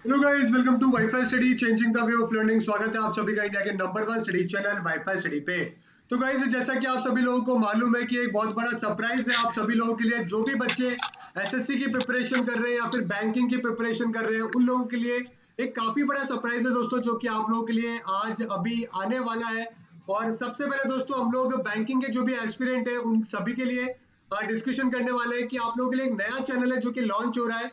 Hello guys, welcome to WiFi study changing the way of learning. स्वागत है आप सभी का इंडिया के number 1 study channel WiFi study पे। तो गाइस, जैसा कि आप सभी लोगों को मालूम है कि एक बहुत बड़ा सरप्राइज है आप सभी लोगों के लिए। जो भी बच्चे एसएससी की प्रिपरेशन कर रहे हैं या फिर बैंकिंग की प्रिपरेशन कर रहे हैं, उन लोगों के लिए एक काफी बड़ा सरप्राइज है दोस्तों, जो कि आप लोगों के लिए आज अभी आने वाला है। और सबसे पहले दोस्तों, हम लोग बैंकिंग के जो भी एस्पिरेंट है उन सभी के लिए डिस्कशन करने वाले हैं कि आप लोगों के लिए एक नया चैनल है जो कि लॉन्च हो रहा है।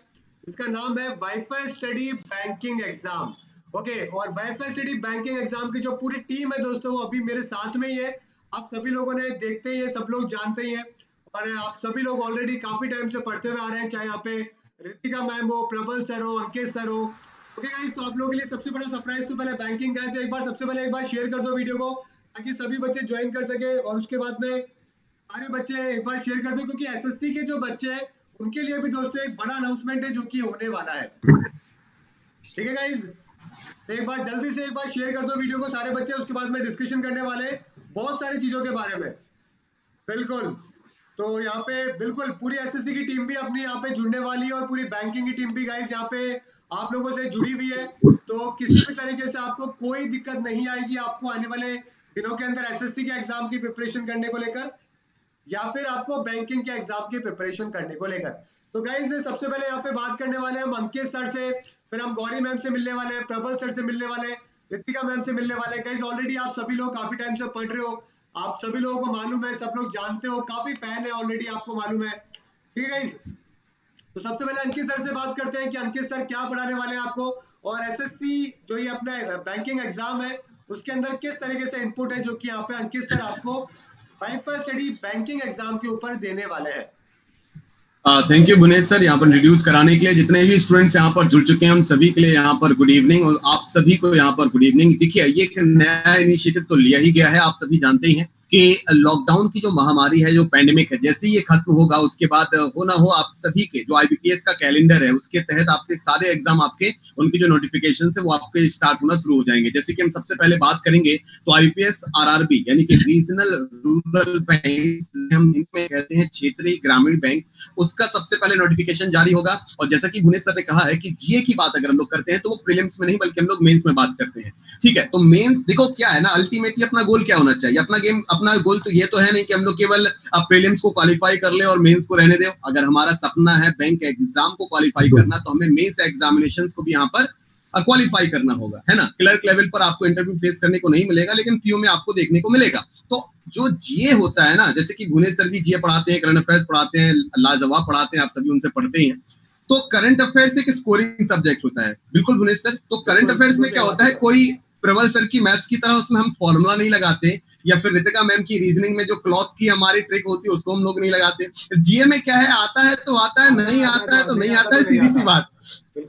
इसका नाम है wifi study banking exam. Okay, और वाईफाई स्टडी बैंकिंग एग्जाम की जो पूरी टीम है दोस्तों, वो अभी मेरे साथ में ही है। आप सभी लोगों ने देखते ही है, सब लोग जानते ही हैं। और आप सभी लोग ऑलरेडी काफी टाइम से पढ़ते हुए आ रहे हैं, चाहे यहाँ पे रितिका मैम हो, प्रबल सर हो, अंकित सर हो। ओके गाइस, तो आप लोगों के लिए सबसे बड़ा सरप्राइज तो पहले बैंकिंग का है। तो एक बार सबसे पहले एक बार शेयर कर दो वीडियो को, ताकि सभी बच्चे ज्वाइन कर सके। और उसके बाद में सारे बच्चे एक बार शेयर कर दो, क्योंकि एसएससी के जो बच्चे हैं उनके लिए भी दोस्तों एक बड़ा अनाउंसमेंट है जो कि होने वाला है। ठीक है गाइज, तो एक बार जल्दी से एक बार शेयर कर दो वीडियो को सारे बच्चे। उसके बाद में डिस्कशन करने वाले हैं बहुत सारी चीजों के बारे में। बिल्कुल। तो यहाँ पे बिल्कुल पूरी एसएससी की टीम भी अपनी यहाँ पे जुड़ने वाली है, और पूरी बैंकिंग की टीम भी गाइज यहाँ पे आप लोगों से जुड़ी हुई है। तो किसी भी तरीके से आपको कोई दिक्कत नहीं आएगी आपको आने वाले दिनों के अंदर एसएससी के एग्जाम की प्रिपरेशन करने को लेकर, या फिर आपको बैंकिंग के एग्जाम की प्रिपरेशन करने को लेकर। तो गाइज, सबसे पहले यहाँ पे बात करने वाले हैं हम अंकित सर से, फिर हम गौरी मैम से मिलने वाले हैं, प्रबल सर से मिलने वाले हैं, रितिका मैम से मिलने वाले हैं। गाइज, ऑलरेडी आप सभी लोग काफी टाइम से पढ़ रहे हो, आप सभी लोगों को मालूम है, सब लोग जानते हो, काफी फैन है ऑलरेडी, आपको मालूम है। ठीक है गाइज, तो सबसे पहले अंकित सर से बात करते हैं कि अंकित सर क्या पढ़ाने वाले हैं आपको, और एसएससी जो ये अपना बैंकिंग एग्जाम है उसके अंदर किस तरीके से इनपुट है जो कि यहाँ पे अंकित सर आपको वाईफाई स्टडी बैंकिंग एग्जाम के ऊपर देने वाले हैं। थैंक यू बुनेश सर, यहाँ पर इंट्रोड्यूस कराने के लिए। जितने भी स्टूडेंट्स यहाँ पर जुड़ चुके हैं उन सभी के लिए यहाँ पर गुड इवनिंग, और आप सभी को यहाँ पर गुड इवनिंग। देखिए, ये एक नया इनिशिएटिव तो लिया ही गया है। आप सभी जानते ही हैं कि लॉकडाउन की जो महामारी है, जो पैंडेमिक है, जैसे ही ये खत्म होगा उसके बाद हो ना हो आप सभी के जो आईबीपीएस का कैलेंडर है उसके तहत आपके सारे एग्जाम आपके उनकी जो नोटिफिकेशन है वो आपके स्टार्ट होना शुरू हो जाएंगे। जैसे कि हम सबसे पहले बात करेंगे तो आईबीपीएस आरआरबी यानी कि रीजनल रूरल बैंक, हम इनमें कहते हैं क्षेत्रीय ग्रामीण बैंक, उसका सबसे पहले नोटिफिकेशन जारी होगा। और जैसा कि भुवनेश सर ने कहा है कि जीए की बात अगर हम लोग करते हैं तो वो प्रीलिम्स में नहीं बल्कि हम लोग मेंस में बात करते हैं। ठीक है, तो मेंस देखो क्या है ना, अल्टीमेटली अपना गोल क्या होना चाहिए, अपना गोल तो ये तो है नहीं कि हम लोग केवल प्रीलिम्स को क्वालिफाई कर ले और मेंस को रहने दे। अगर हमारा सपना है बैंक एग्जाम को क्वालिफाई करना, तो हमें मेंस एग्जामिनेशन को भी यहाँ पर क्वालिफाई करना होगा, है ना। क्लर्क लेवल पर आपको इंटरव्यू फेस करने को नहीं मिलेगा, लेकिन पीओ में आपको देखने को मिलेगा। तो जो जीए होता है ना, जैसे कि भुवनेश सर भी जीए पढ़ाते हैं, करंट अफेयर्स पढ़ाते हैं, लाजवाब पढ़ाते हैं, आप सभी उनसे पढ़ते हैं। तो करंट अफेयर्स एक स्कोरिंग सब्जेक्ट होता है। बिल्कुल भुवनेश सर, तो करंट अफेयर्स में क्या होता है, कोई प्रबल सर की मैथ्स की तरह उसमें हम फॉर्मूला नहीं लगाते, या फिर रितिका मैम की रीजनिंग में जो क्लॉक की हमारी ट्रिक होती है उसको हम लोग नहीं लगाते। जीए में क्या है, आता है तो आता है, नहीं आता है तो नहीं आता है, सीधी सी बात।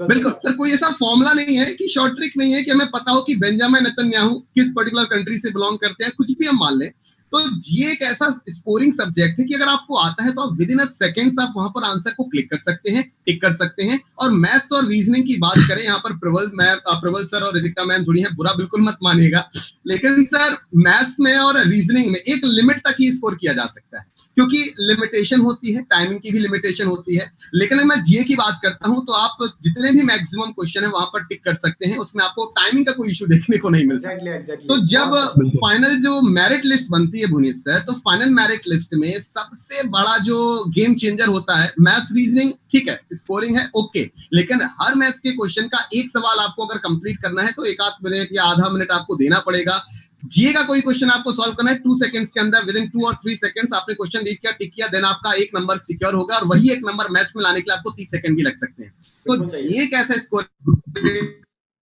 बिल्कुल सर, कोई ऐसा फॉर्मूला नहीं है कि शॉर्ट ट्रिक नहीं है कि हमें पता हो कि बेंजामिन नेतन्याहू किस पर्टिकुलर कंट्री से बिलोंग करते हैं, कुछ भी हम मान लें। तो ये एक ऐसा स्कोरिंग सब्जेक्ट है कि अगर आपको आता है तो आप विद इन अ सेकेंड्स आप वहां पर आंसर को क्लिक कर सकते हैं, टिक कर सकते हैं। और मैथ्स और रीजनिंग की बात करें, यहाँ पर प्रबल सर और रितिका मैम जुड़ी हैं, बुरा बिल्कुल मत मानिएगा, लेकिन सर मैथ्स में और रीजनिंग में एक लिमिट तक ही स्कोर किया जा सकता है, क्योंकि लिमिटेशन होती है, टाइमिंग की भी लिमिटेशन होती है। लेकिन अगर मैं जीए की बात करता हूं तो आप जितने भी मैक्सिमम क्वेश्चन है वहां पर टिक कर सकते हैं, उसमें आपको टाइमिंग का कोई इशू देखने को नहीं मिलता। तो जब फाइनल जो मेरिट लिस्ट बनती है भुवनेश सर, तो फाइनल मेरिट लिस्ट में सबसे बड़ा जो गेम चेंजर होता है मैथ रीजनिंग। ठीक है, स्कोरिंग है ओके, लेकिन हर मैथ्स के क्वेश्चन का एक सवाल आपको अगर कंप्लीट करना है तो एक आध मिनट या आधा मिनट आपको देना पड़ेगा। जीए का कोई क्वेश्चन आपको सॉल्व करना है 2 सेकंड्स के अंदर, विद इन 2 और 3 सेकंड्स आपने क्वेश्चन रीड किया, टिक किया, देन आपका एक नंबर सिक्योर होगा, और वही एक नंबर मैथ्स में लाने के लिए आपको 30 सेकंड भी लग सकते हैं। तो जीए कैसा स्कोर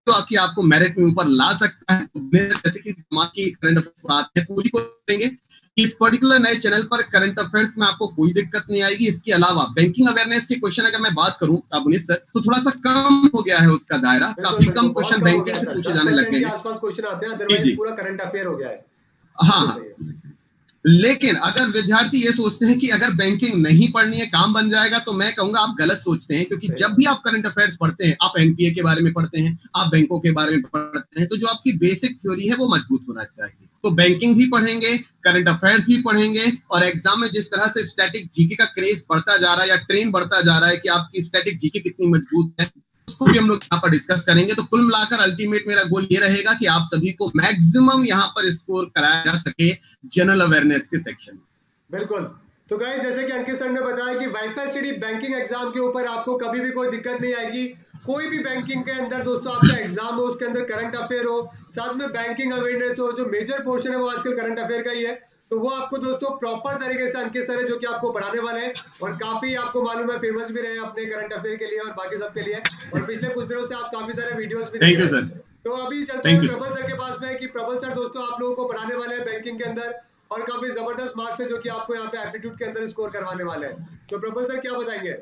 तो कि आपको मेरिट में ऊपर ला सकता है। जैसे कि की करंट अफेयर्स बात है पूरी को करेंगे, इस पर्टिकुलर नए चैनल पर करंट अफेयर्स में आपको कोई दिक्कत नहीं आएगी। इसके अलावा बैंकिंग अवेयरनेस के क्वेश्चन अगर मैं बात करूं अवनीश सर, तो थोड़ा सा कम हो गया है उसका दायरा, काफी कम क्वेश्चन बैंकिंग से पूछे जाने लग गए हैं, आसपास क्वेश्चन आते हैं, अदरवाइज पूरा करंट अफेयर हो गया है। हाँ, लेकिन अगर विद्यार्थी ये सोचते हैं कि अगर बैंकिंग नहीं पढ़नी है काम बन जाएगा, तो मैं कहूंगा आप गलत सोचते हैं, क्योंकि जब भी आप करंट अफेयर्स पढ़ते हैं, आप एनपीए के बारे में पढ़ते हैं, आप बैंकों के बारे में पढ़ते हैं, तो जो आपकी बेसिक थ्योरी है वो मजबूत होना चाहिए। तो बैंकिंग भी पढ़ेंगे, करंट अफेयर्स भी पढ़ेंगे, और एग्जाम में जिस तरह से स्टैटिक जीके का क्रेज बढ़ता जा रहा है या ट्रेंड बढ़ता जा रहा है कि आपकी स्टैटिक जीके कितनी मजबूत है, उसको भी हम लोग यहाँ पर डिस्कस करेंगे। तो कुल मिलाकर अल्टीमेट मेरा गोल ये रहेगा कि आप सभी को मैक्सिमम यहाँ पर स्कोर कराया जा सके जनरल अवेयरनेस के सेक्शन में। बिल्कुल। तो गाइस जैसे कि अंकित सर ने बताया कि वाईफाई स्टडी बैंकिंग एग्जाम के ऊपर आपको कभी भी कोई दिक्कत नहीं आएगी। कोई भी बैंकिंग के अंदर दोस्तों आपका एग्जाम हो, उसके अंदर करंट अफेयर हो, साथ में बैंकिंग अवेयरनेस हो, जो मेजर पोर्शन है वो आजकल करंट अफेयर का ही है, तो वो आपको दोस्तों प्रॉपर तरीके से अंकित सर है जो कि आपको पढ़ाने वाले हैं और काफी आपको मालूम है फेमस भी रहे अपने करंट अफेयर के लिए और बाकी सब के लिए, और पिछले कुछ दिनों से आप काफी सारे वीडियोस भी थैंक यू सर। तो अभी चलते हैं प्रबल सर के पास में कि प्रबल सर दोस्तों आप लोगों को पढ़ाने वाले हैं बैंकिंग के अंदर और काफी जबरदस्त मार्क्स है जो कि आपको यहाँ पे एप्टीट्यूड के अंदर स्कोर करवाने वाले हैं। तो प्रबल सर क्या बताएंगे?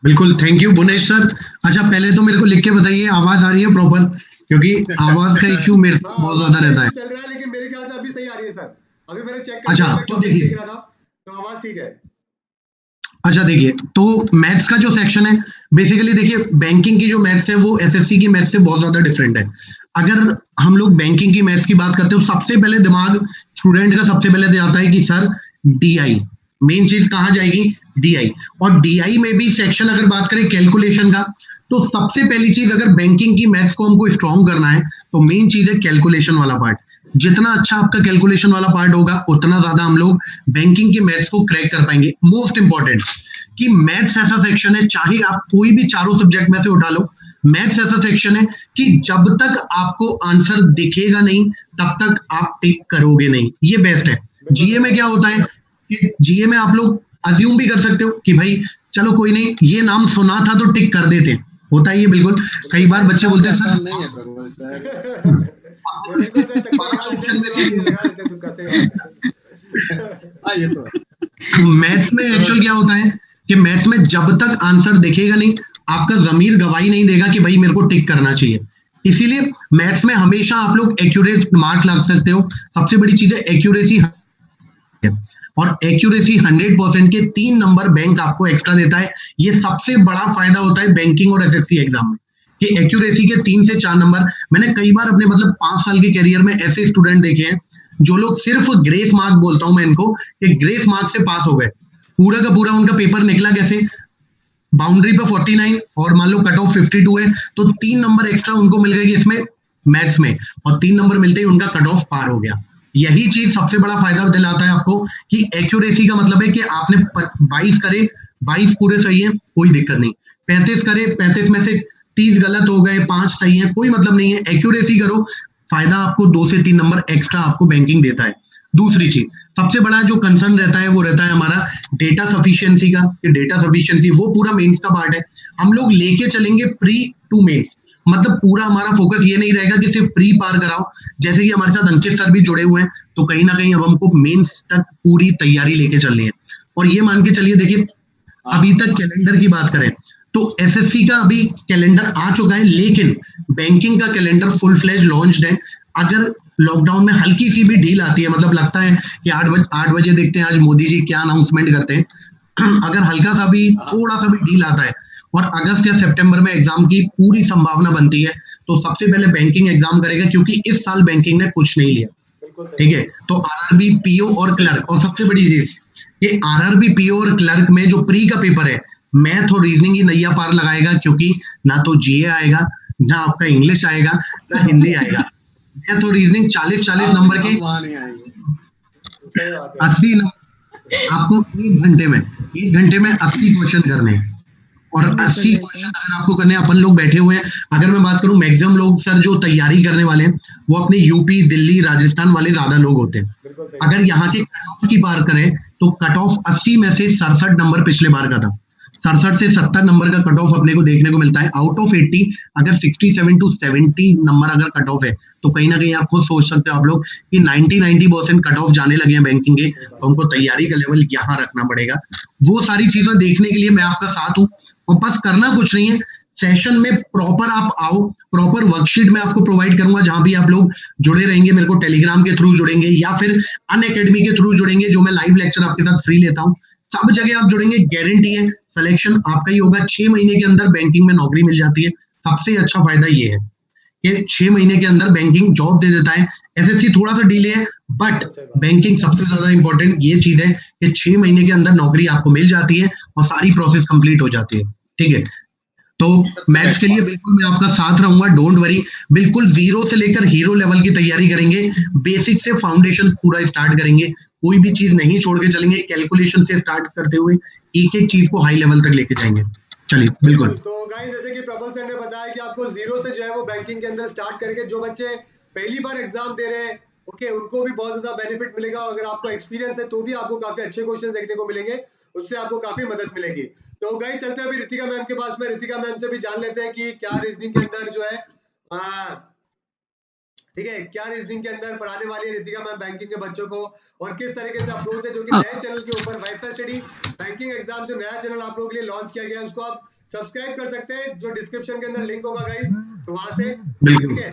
बिल्कुल, थैंक यू भुवनेश सर। अच्छा, पहले तो मेरे को लिख के बताइए आवाज आ रही है प्रॉपर, क्योंकि आवाज का इश्यू मेरे बहुत ज्यादा रहता है। चल रहा है लेकिन मेरे ख्याल से अभी सही आ रही है सर। अभी मैंने चेक अच्छा, तो देखिए तो आवाज ठीक है। अच्छा देखिए, तो मैथ्स का जो सेक्शन है बेसिकली देखिए बैंकिंग की जो मैथ्स है वो एसएससी की मैथ्स से बहुत ज्यादा डिफरेंट है। अगर हम लोग बैंकिंग की मैथ्स की बात करते हैं तो सबसे पहले दिमाग स्टूडेंट का सबसे पहले आता है कि सर डीआई, मेन चीज कहाँ जाएगी? डीआई। और डीआई में भी सेक्शन अगर बात करें कैलकुलेशन का, तो सबसे पहली चीज अगर बैंकिंग की मैथ्स को हमको स्ट्रॉन्ग करना है तो मेन चीज है कैलकुलेशन वाला पार्ट। जितना अच्छा आपका कैलकुलेशन वाला पार्ट होगा उतना ज्यादा हम लोग बैंकिंग की मैथ्स को क्रैक कर पाएंगे। मोस्ट इंपॉर्टेंट कि मैथ्स ऐसा सेक्शन है, चाहे आप कोई भी चारों सब्जेक्ट में से उठा लो, मैथ्स ऐसा सेक्शन है कि जब तक आपको आंसर दिखेगा नहीं तब तक आप टिक करोगे नहीं। ये बेस्ट है। जीए में क्या होता है कि जीए में आप लोग अज्यूम भी कर सकते हो कि भाई चलो कोई नहीं, ये नाम सुना था तो टिक कर देते, होता है ये बिल्कुल। कई बार बच्चे बोलते हैं सर नहीं है प्रभु सर ये तो मैथ्स में एक्चुअल क्या होता है कि मैथ्स में जब तक आंसर दिखेगा नहीं आपका ज़मीर गवाही नहीं देगा कि भाई मेरे को टिक करना चाहिए। इसीलिए मैथ्स में हमेशा आप लोग एक्यूरेट मार्क लगा सकते हो। सबसे बड़ी चीज है एक्यूरेसी, और एक्यूरेसी 100% के 3 नंबर बैंक आपको एक्स्ट्रा देता है। ये सबसे बड़ा फायदा होता है बैंकिंग और एसएससी एग्जाम में कि एक्यूरेसी के 3 से 4 नंबर। मैंने कई बार अपने 5 साल के कैरियर में ऐसे स्टूडेंट देखे हैं जो लोग सिर्फ ग्रेस मार्क, बोलता हूं मैं इनको, कि ग्रेस मार्क से पास हो गए। पूरा का पूरा उनका पेपर निकला कैसे? बाउंड्री पे 49 और मान लो कट ऑफ 52 है तो 3 नंबर एक्स्ट्रा उनको मिल गए इसमें मैथ्स में, और 3 नंबर मिलते ही उनका कट ऑफ पार हो गया। यही चीज सबसे बड़ा फायदा दिलाता है आपको कि एक्यूरेसी का मतलब है कि आपने 22 करे, 22 पूरे सही है, कोई दिक्कत नहीं। 35 करे, 35 में से 30 गलत हो गए, 5 सही है, कोई मतलब नहीं है। एक्यूरेसी करो, फायदा आपको 2 से 3 नंबर एक्स्ट्रा आपको बैंकिंग देता है। दूसरी चीज सबसे बड़ा जो कंसर्न रहता है वो रहता है हमारा डेटा सफिशिएंसी का। कि डेटा सफिशिएंसी वो पूरा मेंस का पार्ट है, हम लोग लेके चलेंगे प्री टू मेंस। मतलब पूरा हमारा फोकस ये नहीं रहेगा कि सिर्फ प्री पार कराओ। जैसे कि हमारे साथ अंकित सर भी जुड़े हुए हैं तो कहीं ना कहीं अब हमको मेंस तक पूरी तैयारी लेके चलनी है। और ये मान के चलिए, देखिए अभी तक कैलेंडर की बात करें तो एसएससी का अभी कैलेंडर आ चुका है, लेकिन बैंकिंग का कैलेंडर फुल फ्लेज लॉन्च्ड है। अगर लॉकडाउन में हल्की सी भी ढील आती है, मतलब लगता है कि 8 बजे देखते हैं आज मोदी जी क्या अनाउंसमेंट करते हैं, अगर हल्का सा भी थोड़ा सा भी ढील आता है और अगस्त या सितंबर में एग्जाम की पूरी संभावना बनती है तो सबसे पहले बैंकिंग एग्जाम करेगा, क्योंकि इस साल बैंकिंग ने कुछ नहीं लिया। ठीक है, तो आरआरबी, पीओ और क्लर्क, और सबसे बड़ी चीज ये आरआरबी, पीओ और क्लर्क में जो प्री का पेपर है मैथ और रीजनिंग की नैया पार लगाएगा, क्योंकि ना तो जीए आएगा, ना आपका इंग्लिश आएगा, ना हिंदी आएगा। मैथ और रीजनिंग 40 नंबर के 80 नंबर आपको 1 घंटे में 80 क्वेश्चन करने हैं। और 80 क्वेश्चन अगर आपको करने अपन लोग बैठे हुए हैं, अगर मैं बात करूं मैक्सिमम लोग सर जो तैयारी करने वाले हैं वो अपने यूपी, दिल्ली, राजस्थान वाले ज्यादा लोग होते हैं। अगर यहाँ के कट ऑफ की बात करें तो कट ऑफ 80 में से 67 नंबर पिछले बार का था। 67 से 70 नंबर का कट ऑफ अपने को देखने को मिलता है। आउट ऑफ 80 अगर 67 to 70 नंबर अगर कट ऑफ है तो कहीं ना कहीं आप खुद सोच सकते हो आप लोग कि 90% कट ऑफ जाने लगे हैं बैंकिंग के, तो हमको तैयारी का लेवल यहाँ रखना पड़ेगा। वो सारी चीजें देखने के लिए मैं आपका साथ हूँ, और बस करना कुछ नहीं है, सेशन में प्रॉपर आप आओ, प्रॉपर वर्कशीट में आपको प्रोवाइड करूंगा जहां भी आप लोग जुड़े रहेंगे, मेरे को टेलीग्राम के थ्रू जुड़ेंगे या फिर अनअकैडमी के थ्रू जुड़ेंगे, जो मैं लाइव लेक्चर आपके साथ फ्री लेता हूँ। सब जगह आप जुड़ेंगे, गारंटी है सिलेक्शन आपका ही होगा। 6 महीने के अंदर बैंकिंग में नौकरी मिल जाती है। सबसे अच्छा फायदा ये है कि 6 महीने के अंदर बैंकिंग जॉब दे देता है। एसएससी थोड़ा सा डिले है, बट बैंकिंग सबसे ज्यादा इंपॉर्टेंट ये चीज है कि 6 महीने के अंदर नौकरी आपको मिल जाती है और सारी प्रोसेस कंप्लीट हो जाती है। ठीक है, तो मैथ्स के लिए बिल्कुल मैं आपका साथ रहूंगा, डोंट वरी। बिल्कुल जीरो से लेकर हीरो लेवल की तैयारी करेंगे, बेसिक से फाउंडेशन पूरा स्टार्ट करेंगे, कोई भी चीज नहीं छोड़ के चलेंगे, कैलकुलेशन से स्टार्ट करते हुए एक एक चीज को हाई लेवल तक लेके जाएंगे। चलिए बिल्कुल। तो गाइस जैसे कि प्रबल सर ने बताया कि आपको जीरो से जो है वो बैंकिंग के अंदर स्टार्ट करके जो बच्चे पहली बार एग्जाम दे रहे हैं ओके उनको भी बहुत ज्यादा बेनिफिट मिलेगा। अगर आपको एक्सपीरियंस है तो भी आपको काफी अच्छे क्वेश्चन देखने को मिलेंगे, उससे आपको काफी मदद मिलेगी। तो गाइस चलते हैं अभी रितिका मैम के पास में, रितिका मैम से भी जान लेते हैं कि क्या रीजनिंग के अंदर जो है ठीक है क्या रीजनिंग के अंदर पढ़ाने वाली है रितिका मैम बैंकिंग के बच्चों को, और किस तरीके से अप्रोच है जो कि नए चैनल के ऊपर वाईफाई स्टडी बैंकिंग एग्जाम जो नया चैनल आप लोगों के लिए लॉन्च किया गया है उसको आप सब्सक्राइब कर सकते हैं, जो डिस्क्रिप्शन के अंदर लिंक होगा गाइस, तो वहां से ठीक है।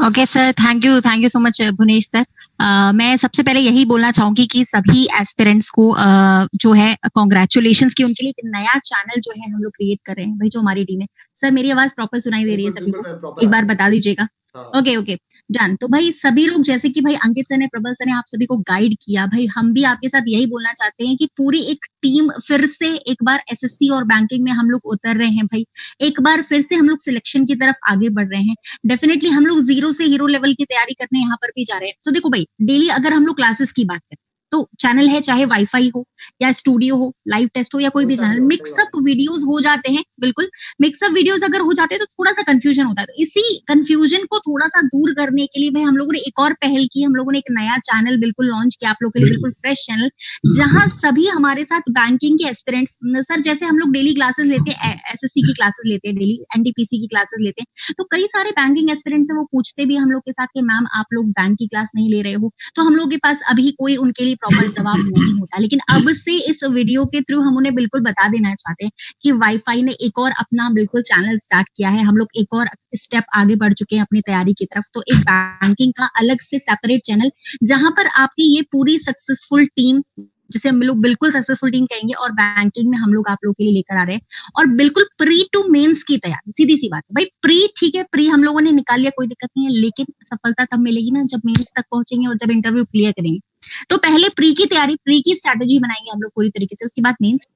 Okay sir, thank you so much Bhunesh sir. मैं सबसे पहले यही बोलना चाहूंगी कि सभी एस्पिरेंट्स को जो है कॉन्ग्रेचुलेशंस कि उनके लिए एक नया चैनल जो है हम लोग क्रिएट कर रहे हैं भाई, जो हमारी टीम है। सर मेरी आवाज प्रॉपर सुनाई दे रही है सभी को? एक बार बता दीजिएगा। Okay done. तो भाई सभी लोग जैसे कि भाई अंकित सर ने, प्रबल सर ने आप सभी को गाइड किया, भाई हम भी आपके साथ यही बोलना चाहते हैं कि पूरी एक टीम फिर से एक बार एसएससी और बैंकिंग में हम लोग उतर रहे हैं भाई, एक बार फिर से हम लोग सिलेक्शन की तरफ आगे बढ़ रहे हैं। डेफिनेटली हम लोग जीरो से हीरो लेवल की तैयारी करने यहाँ पर भी जा रहे हैं। तो देखो भाई डेली अगर हम लोग क्लासेस की बात करें तो चैनल है, चाहे वाईफाई हो या स्टूडियो हो, लाइव टेस्ट हो या कोई भी चैनल, मिक्सअप वीडियोस हो जाते हैं। बिल्कुल मिक्सअप वीडियोस अगर हो जाते हैं तो थोड़ा सा कंफ्यूजन होता है। तो इसी कंफ्यूजन को थोड़ा सा दूर करने के लिए भाई हम लोगों ने एक और पहल की, हम लोगों ने एक नया चैनल बिल्कुल लॉन्च किया आप लोगों के लिए, बिल्कुल फ्रेश चैनल, जहां सभी हमारे साथ बैंकिंग के एस्पिरेंट्स, सर जैसे हम लोग डेली क्लासेस लेते हैं, एसएससी की क्लासेस लेते हैं, डेली एनटीपीसी की क्लासेस लेते हैं, तो कई सारे बैंकिंग एस्पिरेंट्स है वो पूछते भी हम लोग के साथ कि मैम आप लोग बैंक की क्लास नहीं ले रहे हो, तो हम लोग के पास अभी कोई उनके लिए प्रॉपर जवाब नहीं होता। लेकिन अब से इस वीडियो के थ्रू हम उन्हें बिल्कुल बता देना चाहते हैं कि वाईफाई ने एक और अपना बिल्कुल चैनल स्टार्ट किया है, हम लोग एक और स्टेप आगे बढ़ चुके हैं अपनी तैयारी की तरफ। तो एक बैंकिंग का अलग से सेपरेट चैनल जहां पर आपकी ये पूरी सक्सेसफुल टीम, जिसे हम लोग बिल्कुल सक्सेसफुल टीम कहेंगे, और बैंकिंग में हम लोग आप लोग के लिए लेकर आ रहे हैं, और बिल्कुल प्री टू मेंस की तैयारी। सीधी सी बात है भाई, प्री ठीक है, प्री हम लोगों ने निकाल लिया, कोई दिक्कत नहीं है, लेकिन सफलता तब मिलेगी ना जब मेंस तक पहुंचेंगे और जब इंटरव्यू क्लियर करेंगे। तो पहले प्री की तैयारी, प्री की स्ट्रेटेजी बनाएंगे हम लोग पूरी तरीके से, उसके बाद मेंस।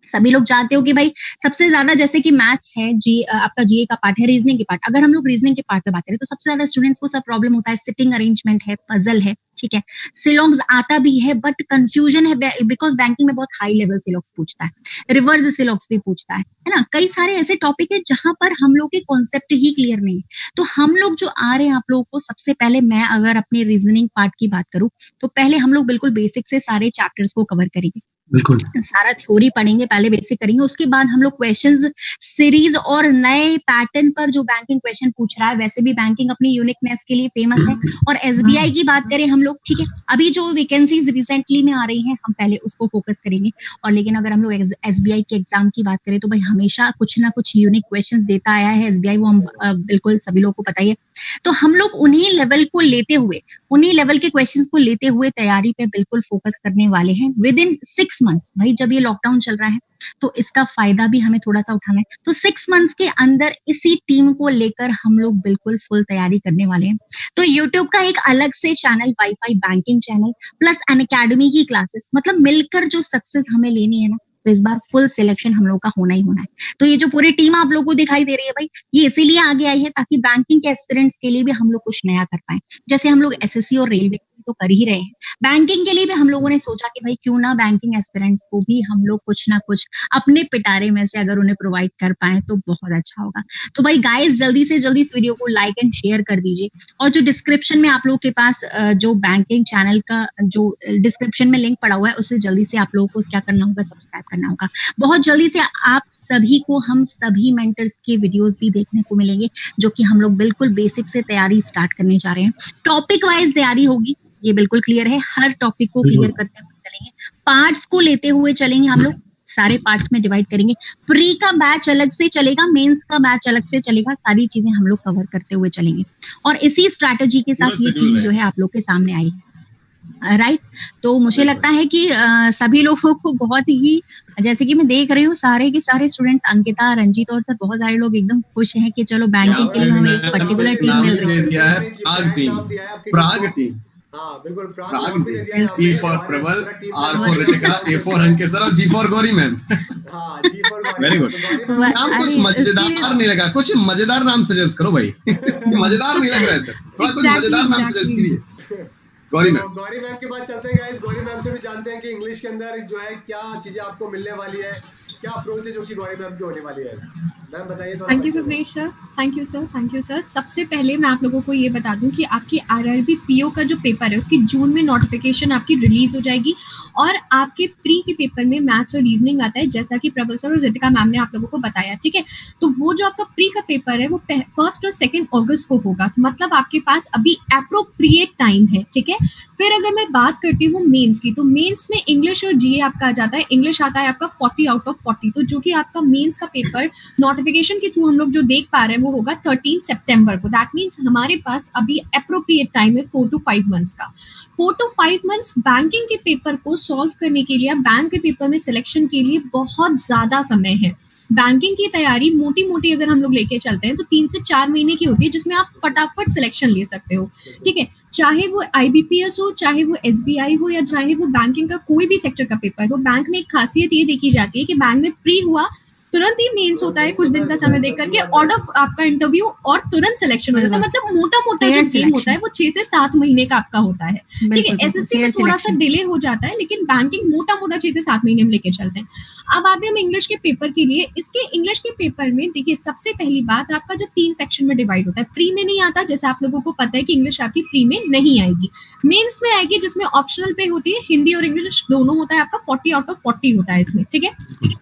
सभी लोग जानते हो कि भाई सबसे ज्यादा जैसे कि मैथ्स है, आपका जीए का पार्ट है, रीजनिंग के पार्ट, अगर हम लोग रीजनिंग के पार्ट पे बात करें तो सबसे ज्यादा स्टूडेंट्स को सब प्रॉब्लम होता है, सिटिंग अरेंजमेंट है, पजल है, ठीक है, सिलॉग्स आता भी है बट कंफ्यूजन है, बिकॉज बैंकिंग में बहुत हाई लेवल सिलॉग्स पूछता है, रिवर्स सिलॉग्स भी पूछता है ना, कई सारे ऐसे टॉपिक है जहां पर हम लोग के कॉन्सेप्ट ही क्लियर नहीं है। तो हम लोग जो आ रहे हैं आप लोगों को, सबसे पहले मैं अगर अपने रीजनिंग पार्ट की बात करूं तो पहले हम लोग बिल्कुल बेसिक से सारे चैप्टर्स को कवर करेंगे, बिल्कुल सारा थ्योरी पढ़ेंगे, पहले बेसिक करेंगे, उसके बाद हम लोग क्वेश्चंस सीरीज और नए पैटर्न पर जो बैंकिंग क्वेश्चन पूछ रहा है, वैसे भी बैंकिंग अपनी यूनिकनेस के लिए फेमस है। और एसबीआई की बात करें हम लोग, ठीक है, अभी जो वैकेंसीज रिसेंटली में आ रही हैं हम पहले उसको फोकस करेंगे। और लेकिन अगर हम लोग एसबीआई के एग्जाम की बात करें तो भाई हमेशा कुछ ना कुछ यूनिक क्वेश्चन देता आया है एसबीआई, वो हम बिल्कुल सभी लोग को पता ही है। तो हम लोग उन्हीं लेवल को लेते हुए, उन्हीं लेवल के क्वेश्चंस को लेते हुए तैयारी पे बिल्कुल फोकस करने वाले हैं विद इन 6 मंथ्स। भाई जब ये लॉकडाउन चल रहा है तो इसका फायदा भी हमें थोड़ा सा उठाना है। तो 6 मंथ्स के अंदर इसी टीम को लेकर हम लोग बिल्कुल फुल तैयारी करने वाले हैं। तो यूट्यूब का एक अलग से channel, wifi banking channel plus Unacademy की क्लासेस, मतलब मिलकर जो सक्सेस हमें लेनी है ना, तो इस बार फुल सिलेक्शन हम लोग का होना ही होना है। तो ये जो पूरी टीम आप लोगों को दिखाई दे रही है भाई, ये इसीलिए आगे आई है ताकि बैंकिंग के एस्पिरेंट्स के लिए भी हम लोग कुछ नया कर पाए। जैसे हम लोग एसएससी और रेलवे तो कर ही रहे हैं, बैंकिंग के लिए भी हम लोगों ने सोचा कि भाई क्यों ना बैंकिंग एस्पिरेंट्स को भी हम लोग कुछ ना कुछ अपने पिटारे में से अगर उन्हें प्रोवाइड कर पाए तो बहुत अच्छा होगा। तो भाई गाइस जल्दी से जल्दी इस वीडियो को लाइक एंड शेयर कर दीजिए, और जो डिस्क्रिप्शन में आप लोगों के पास जो बैंकिंग चैनल का जो डिस्क्रिप्शन में लिंक पड़ा हुआ है, उससे जल्दी से आप लोगों को क्या करना होगा, सब्सक्राइब करना होगा। बहुत जल्दी से आप सभी को हम सभी मेंटर्स के वीडियोस भी देखने को मिलेंगे, जो कि हम लोग बिल्कुल बेसिक से तैयारी स्टार्ट करने जा रहे हैं। टॉपिक वाइज तैयारी होगी, ये बिल्कुल क्लियर है, हर टॉपिक को क्लियर करते हुए चलेंगे, पार्ट्स को लेते हुए चलेंगे, हम लोग सारे पार्ट्स में डिवाइड करेंगे। प्री का बैच अलग से चलेगा, मेंस का बैच अलग से चलेगा, सारी चीजें हम लोग कवर करते हुए चलेंगे। और इसी स्ट्रैटेजी के साथ ये टीम जो है आप लोग के सामने आई है, राइट। तो मुझे लगता है कि सभी लोगों को बहुत ही, जैसे कि मैं देख रही हूँ सारे के सारे स्टूडेंट्स, अंकिता, रंजीत और सर, बहुत सारे लोग एकदम खुश हैं कि चलो बैंकिंग के लिए हमें एक पर्टिकुलर टीम मिल रही है। प्राग टीम हाँ बिल्कुल, प्राग प्राग भी दे दिया यहाँ P पे, for हमारे प्रबल, पूरा टीम R का for Ritika, A for Ankit sir और G for गौरी मैम। हाँ जी फॉर गौरी। Very good. तो गौरी मैम नाम कुछ मजेदार नहीं लगा, कुछ मजेदार नाम सजेस्ट करो भाई। मजेदार नहीं लग रहा है सर, थोड़ा कुछ मजेदार नाम सजेस्ट कीजिए। गौरी मैम। गौरी मैम के बाद चलते हैं गाइस, गौरी मैम से भी जानते हैं कि इंग्लिश के अंदर जो है क्या चीजें आपको मिलने वाली है, क्या अप्रोच है जो कि गौरी मैम की होने वाली है। मैम बताइए थोड़ा। Thank you Vighnesh sir, thank you sir. सबसे पहले मैं आप लोगों को ये बता दूं कि आपकी आरआरबी पीओ का जो पेपर है उसकी जून में नोटिफिकेशन आपकी रिलीज हो जाएगी, और आपके प्री के पेपर में मैथ्स और रीजनिंग आता है, जैसा कि प्रबल सर और रितिका मैम ने आप लोगों को बताया, ठीक है। तो वो जो आपका प्री का पेपर है वो 1 और 2 अगस्त को होगा, मतलब आपके पास अभी एप्रोप्रिएट टाइम है, ठीक है। फिर अगर मैं बात करती हूँ मेंस की, तो मेंस में इंग्लिश और जीए आपका आ जाता है। इंग्लिश आता है आपका 40 आउट ऑफ 40, तो जो कि आपका मेंस का पेपर नोटिफिकेशन के थ्रू हम लोग जो देख पा रहे हैं वो होगा 13 सितंबर को। दैट मीन्स हमारे पास अभी अप्रोप्रिएट टाइम है 4 to 5 मंथ्स का। 4 to 5 मंथ्स बैंकिंग के पेपर को सॉल्व करने के लिए, बैंक के पेपर में सिलेक्शन के लिए बहुत ज्यादा समय है। बैंकिंग की तैयारी मोटी मोटी अगर हम लोग लेके चलते हैं तो 3 से 4 महीने की होती है, जिसमें आप फटाफट सिलेक्शन ले सकते हो, ठीक है। चाहे वो आईबीपीएस हो, चाहे वो एसबीआई हो, या चाहे वो बैंकिंग का कोई भी सेक्टर का पेपर हो, बैंक में एक खासियत ये देखी जाती है कि बैंक में प्री हुआ तुरंत ही मेंस होता है, कुछ दिन का समय देख करके ऑर्डर आपका इंटरव्यू और तुरंत सिलेक्शन हो जाता है। मतलब मोटा मोटा जो टीम होता है वो 6 से 7 महीने का आपका होता है, ठीक है। एसएससी में थोड़ा सा डिले हो जाता है, लेकिन बैंकिंग मोटा मोटा 6 से 7 महीने में लेके चलते हैं। अब आते हैं हम इंग्लिश के पेपर के लिए। इसके इंग्लिश के पेपर में देखिए, सबसे पहली बात आपका जो 3 सेक्शन में डिवाइड होता है, प्री में नहीं आता, जैसे आप लोगों को पता है कि इंग्लिश आपकी प्री में नहीं आएगी, मेंस में आएगी, जिसमें ऑप्शनल पे होती है, हिंदी और इंग्लिश दोनों होता है आपका, 40 आउट ऑफ 40 होता है इसमें, ठीक है।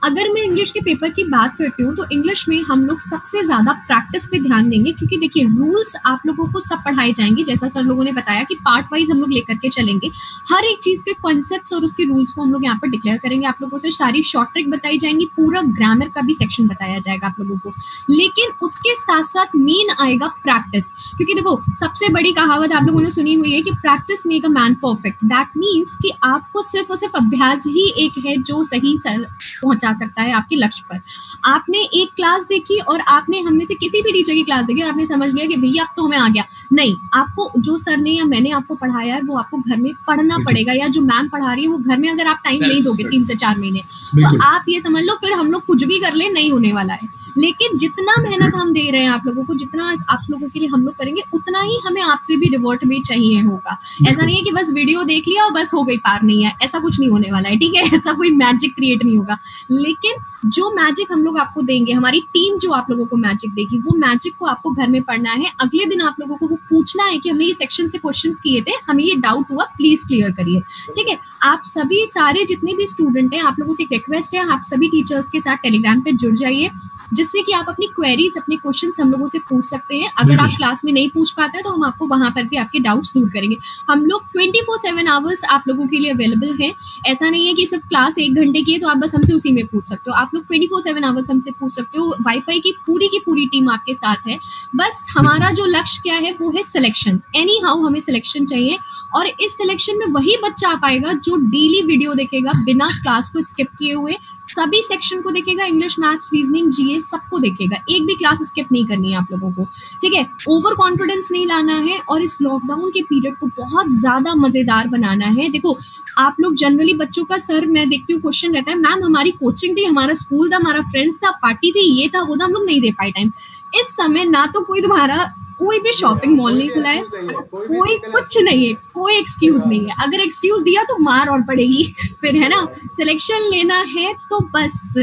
अगर मैं इंग्लिश के पेपर की बात करती हूँ तो इंग्लिश में हम लोग सबसे ज्यादा प्रैक्टिस पे ध्यान देंगे, क्योंकि देखिए रूल्स आप लोगों को सब पढ़ाए जाएंगे, जैसा सर लोगों ने बताया कि पार्ट वाइज हम लोग लेकर के चलेंगे। हर एक चीज के कॉन्सेप्ट्स और उसके रूल्स को हम लोग यहाँ पर डिक्लेयर करेंगे, आप लोगों से सारी शॉर्ट ट्रिक बताई जाएंगी, पूरा ग्रामर का भी सेक्शन बताया जाएगा आप लोगों को। लेकिन उसके साथ साथ मेन आएगा प्रैक्टिस, क्योंकि देखो सबसे बड़ी कहावत आप लोगों ने सुनी हुई है कि practice make a man perfect. That means कि आपको सिर्फ और सिर्फ अभ्यास ही एक है जो सही सर पहुंचा सकता है आपके लक्ष्य पर। आपने एक क्लास देखी और आपने हम में से किसी भी टीचर की क्लास देखी और आपने समझ लिया कि भैया अब तो हमें आ गया, नहीं, आपको जो सर ने या मैंने आपको पढ़ाया है वो आपको घर में पढ़ना पड़ेगा, या जो मैम पढ़ा रही है वो घर में अगर आप टाइम नहीं दोगे 3 से 4 महीने, तो आप ये समझ लो फिर हम लोग कुछ भी कर ले नहीं होने वाला है। लेकिन जितना मेहनत हम दे रहे हैं आप लोगों को, जितना आप लोगों के लिए हम लोग करेंगे, उतना ही हमें आपसे भी रिवॉर्ड भी चाहिए होगा। ऐसा नहीं है कि बस वीडियो देख लिया और बस हो गई, पार नहीं है, ऐसा कुछ नहीं होने वाला है, ठीक है। ऐसा कोई मैजिक क्रिएट नहीं होगा, लेकिन जो मैजिक हम लोग आपको देंगे, हमारी टीम जो आप लोगों को मैजिक देगी, वो मैजिक को आपको घर में पढ़ना है। अगले दिन आप लोगों को वो पूछना है कि हमने ये सेक्शन से क्वेश्चंस किए थे, हमें ये डाउट हुआ, प्लीज क्लियर करिए, ठीक है। आप सभी सारे जितने भी स्टूडेंट हैं, आप लोगों से एक रिक्वेस्ट है, आप सभी टीचर्स के साथ टेलीग्राम पे जुड़ जाइए, जिससे कि आप अपनी क्वेरीज, अपने क्वेश्चंस हम लोगों से पूछ सकते हैं। अगर आप क्लास में नहीं पूछ पाते तो हम आपको वहां पर भी आपके डाउट्स दूर करेंगे। हम लोग 24/7 आवर्स आप लोगों के लिए अवेलेबल हैं। ऐसा नहीं है कि सिर्फ क्लास 1 घंटे की है तो आप बस हमसे उसी में पूछ सकते हो। आप लोग 24/7 आवर्स हमसे पूछ सकते हो। वाईफाई की पूरी टीम आपके साथ है। बस हमारा जो लक्ष्य क्या है वो है सिलेक्शन। एनी हाउ हमें सिलेक्शन चाहिए, और इस सिलेक्शन में वही बच्चा आ पाएगा जो डेली वीडियो देखेगा, बिना क्लास को स्किप किए हुए, सभी सेक्शन को देखेगा, इंग्लिश, मैथ्स, रीजनिंग, जीए सबको देखेगा, एक भी क्लास स्किप नहीं करनी है आप लोगों को, ठीक है। ओवर कॉन्फिडेंस नहीं लाना है, और इस लॉकडाउन के पीरियड को बहुत ज्यादा मजेदार बनाना है। देखो आप लोग जनरली बच्चों का, सर मैं देखती हूँ क्वेश्चन रहता है, मैम हमारी कोचिंग थी, हमारा स्कूल था, हमारा फ्रेंड्स था, पार्टी थी, ये था वो था, हम लोग नहीं दे पाए टाइम। इस समय ना तो कोई तुम्हारा कोई भी शॉपिंग मॉल नहीं खुला है, कोई कुछ नहीं है, कोई एक्सक्यूज नहीं है। अगर एक्सक्यूज दिया तो मार और पड़ेगी फिर, है ना। सिलेक्शन लेना है तो बस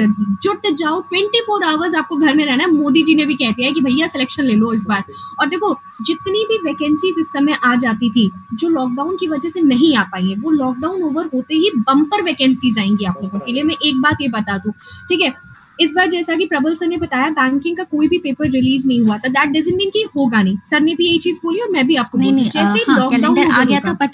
जुट जाओ, 24 आवर्स आपको घर में रहना है। मोदी जी ने भी कह दिया है कि भैया सिलेक्शन ले लो इस बार। और देखो जितनी भी वैकेंसीज इस समय आ जाती थी जो लॉकडाउन की वजह से नहीं आ पाई है, वो लॉकडाउन ओवर होते ही बम्पर वैकेंसीज आएंगी आप लोगों के लिए। मैं एक बात ये बता दूं, ठीक है, इस बार जैसा कि प्रबल सर ने बताया बैंकिंग का कोई भी पेपर रिलीज नहीं हुआ था, दैट डजंट मीन कि होगा नहीं। सर ने भी यही चीज बोली और मैं भी आपको बोली, जैसे कैलेंडर आ गया था बट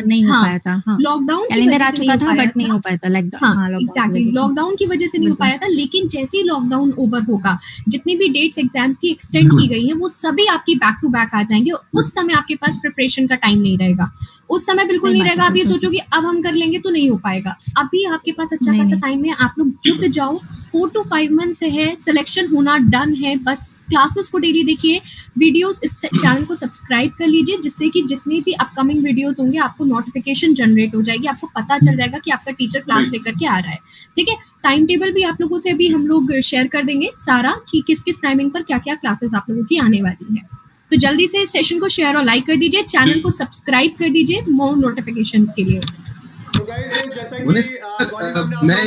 नहीं हो पाया था। लॉकडाउन कैलेंडर आ चुका था बट नहीं हो पाया था, एग्जैक्टली लॉकडाउन की वजह से नहीं हो पाया था। लेकिन जैसे ही लॉकडाउन ओवर होगा, जितनी भी डेट्स एग्जाम्स की एक्सटेंड की गई है वो सभी आपकी बैक टू बैक आ जाएंगे। उस समय आपके पास प्रिपरेशन का टाइम नहीं रहेगा, उस समय बिल्कुल नहीं रहेगा। आप ये सोचो कि अब हम कर लेंगे तो नहीं हो पाएगा। अभी आपके पास अच्छा खासा टाइम है, आप लोग जुट जाओ, 4 to 5 मंथ से है, सिलेक्शन होना डन है, बस क्लासेस को डेली देखिए, वीडियोस, इस चैनल को सब्सक्राइब कर लीजिए जिससे कि जितने भी अपकमिंग वीडियोस होंगे आपको नोटिफिकेशन जनरेट हो जाएगी, आपको पता चल जाएगा कि आपका टीचर क्लास लेकर के आ रहा है। ठीक है, टाइम टेबल भी आप लोगों से भी हम लोग शेयर कर देंगे सारा कि किस किस टाइमिंग पर क्या क्या क्लासेस आप लोगों की आने वाली है। तो जल्दी से इस सेशन को शेयर और लाइक कर दीजिए, चैनल को सब्सक्राइब कर दीजिए मोर नोटिफिकेशंस के लिए। तो गाइस जैसा कि मैं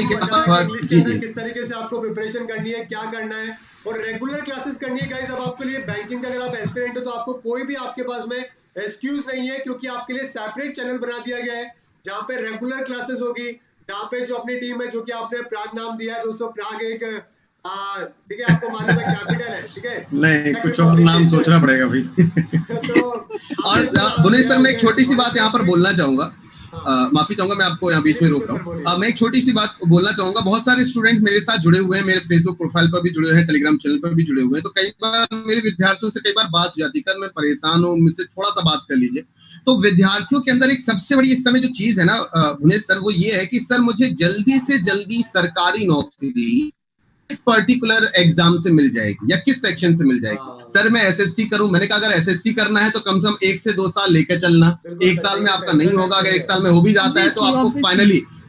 किस तरीके से आपको प्रिपरेशन करनी है, क्या करना है और रेगुलर क्लासेस करनी है गाइस। अब आपके लिए बैंकिंग का अगर आप एस्पिरेंट हो तो आपको कोई भी आपके पास में एक्सक्यूज नहीं है, क्योंकि आपके लिए सेपरेट चैनल बना दिया गया है जहाँ पे रेगुलर क्लासेस होगी, जहाँ पे जो अपनी टीम है, जो कि आपने प्राग नाम दिया है दोस्तों, प्राग एक ठीक है, आपको मालूम है कैपिटल है, ठीक है, नहीं कुछ और नाम सोचना पड़ेगा भाई। तो और बुनेश सर, मैं एक छोटी सी बात यहाँ पर बोलना चाहूंगा, माफी चाहूंगा मैं आपको यहाँ बीच में रोक रहा हूँ। मैं एक छोटी सी बात बोलना चाहूंगा, बहुत सारे स्टूडेंट मेरे साथ जुड़े हुए हैं, मेरे फेसबुक प्रोफाइल पर भी जुड़े हुए हैं, टेलीग्राम चैनल पर भी जुड़े हुए हैं, तो कई बार मेरे विद्यार्थियों से कई बार बात हो जाती है, मैं परेशान हूँ, मुझसे थोड़ा सा बात कर लीजिए। तो विद्यार्थियों के अंदर एक सबसे बड़ी इस समय जो चीज है ना बुनेश सर, वो ये है कि सर मुझे जल्दी से जल्दी सरकारी नौकरी किस पर्टिकुलर एग्जाम से मिल जाएगी या किस सेक्शन से मिल जाएगी। सर मैं एसएससी करूं, मैंने कहा अगर एसएससी करना है तो कम से कम 1 से 2 साल लेकर चलना, 1 साल में आपका नहीं होगा, अगर 1 साल में हो भी जाता है तो आपको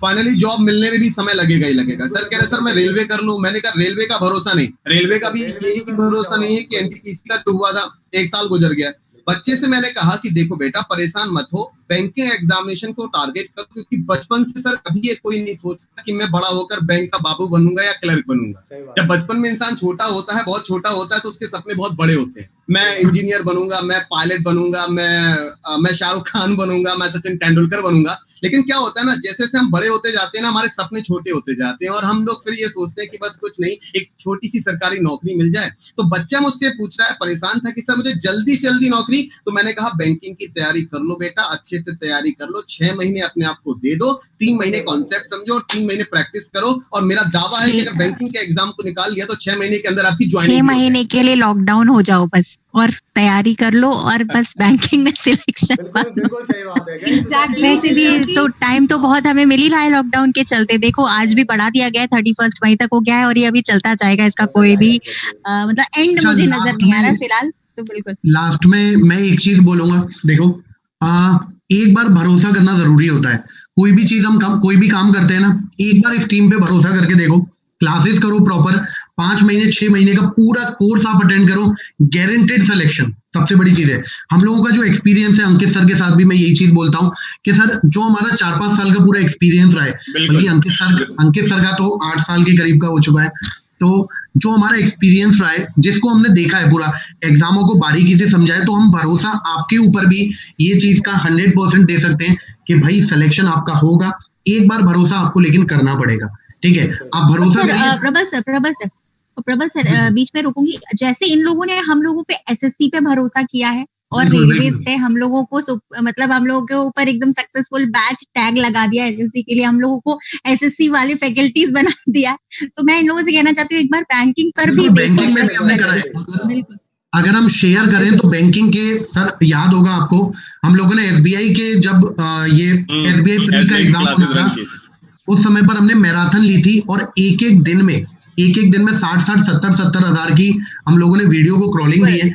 फाइनली जॉब मिलने में भी समय लगेगा ही लगेगा। सर कह रहे सर मैं रेलवे कर लूं, मैंने कहा रेलवे का भरोसा नहीं, रेलवे का भी यही भरोसा नहीं है कि एनटीपीसी का जो हुआ था 1 साल गुजर गया। बच्चे से मैंने कहा कि देखो बेटा परेशान मत हो, बैंकिंग एग्जामिनेशन को टारगेट कर, क्योंकि बचपन से सर कभी ये कोई नहीं सोचता कि मैं बड़ा होकर बैंक का बाबू बनूंगा या क्लर्क बनूंगा। जब बचपन में इंसान छोटा होता है, बहुत छोटा होता है, तो उसके सपने बहुत बड़े होते हैं, मैं इंजीनियर बनूंगा, मैं पायलट बनूंगा, मैं शाहरुख खान बनूंगा, मैं सचिन तेंदुलकर बनूंगा। लेकिन क्या होता है ना, जैसे जैसे हम बड़े होते जाते हैं ना, हमारे सपने छोटे होते जाते हैं और हम लोग फिर ये सोचते हैं कि बस कुछ नहीं, एक छोटी सी सरकारी नौकरी मिल जाए। तो बच्चा मुझसे पूछ रहा है, परेशान था कि सर मुझे जल्दी से जल्दी नौकरी, तो मैंने कहा बैंकिंग की तैयारी कर लो बेटा, अच्छे से तैयारी कर लो, 6 महीने अपने आप को दे दो, 3 महीने कॉन्सेप्ट समझो और 3 महीने प्रैक्टिस करो। और मेरा दावा है कि अगर बैंकिंग के एग्जाम को निकाल लिया तो 6 महीने के अंदर आपकी ज्वाइनिंग 6 महीने के लिए लॉकडाउन हो जाओ बस और तैयारी कर लो और बस बैंकिंग में सिलेक्शन। बिल्कुल सही बात है Exactly. तो टाइम तो बहुत हमें मिल ही रहा है लॉकडाउन के चलते, देखो आज भी बढ़ा दिया गया है, 31 मई तक हो गया है और ये अभी चलता जाएगा, इसका कोई भी मतलब एंड मुझे नजर नहीं आ रहा फिलहाल। तो बिल्कुल लास्ट में मैं एक चीज बोलूंगा, देखो एक बार भरोसा करना जरूरी होता है, कोई भी चीज हम कोई भी काम करते हैं ना, एक बार इस टीम पे भरोसा करके देखो, क्लासेस करो प्रॉपर, 5 महीने 6 महीने का पूरा कोर्स आप अटेंड करो, गारंटेड सिलेक्शन। सबसे बड़ी चीज है, हम लोगों का जो एक्सपीरियंस है, अंकित सर के साथ भी मैं यही चीज बोलता हूँ कि सर जो हमारा 4-5 साल का पूरा एक्सपीरियंस रहा है, बल्कि अंकित सर का तो 8 साल के करीब का हो चुका है, तो जो हमारा एक्सपीरियंस रहा है, जिसको हमने देखा है पूरा, एग्जामों को बारीकी से समझा है, तो हम भरोसा आपके ऊपर भी ये चीज का 100% दे सकते हैं कि भाई सिलेक्शन आपका होगा। एक बार भरोसा आपको लेकिन करना पड़ेगा, ठीक है, आप भरोसा करिए। प्रबल सर बीच में रोकूंगी, जैसे इन लोगों ने हम लोगों पे एसएससी पे भरोसा किया है और रेलवेज पे हम लोगों को मतलब हम लोगों के ऊपर एकदम सक्सेसफुल बैच टैग लगा दिया एसएससी के लिए, हम लोगों को एसएससी वाले फैकल्टीज बना दिया, तो मैं इन लोगों से कहना चाहती हूँ एक बार बैंकिंग पर भी बैंकिंग में भी हमने करा है। अगर हम शेयर करें तो बैंकिंग के सर याद होगा आपको, हम लोगों ने एसबीआई के जब ये एसबीआई प्री का एग्जाम होना था, उस समय पर हमने मैराथन ली थी और एक एक दिन में 60-70 हजार की हम लोगों ने वीडियो को क्रॉलिंग दी है।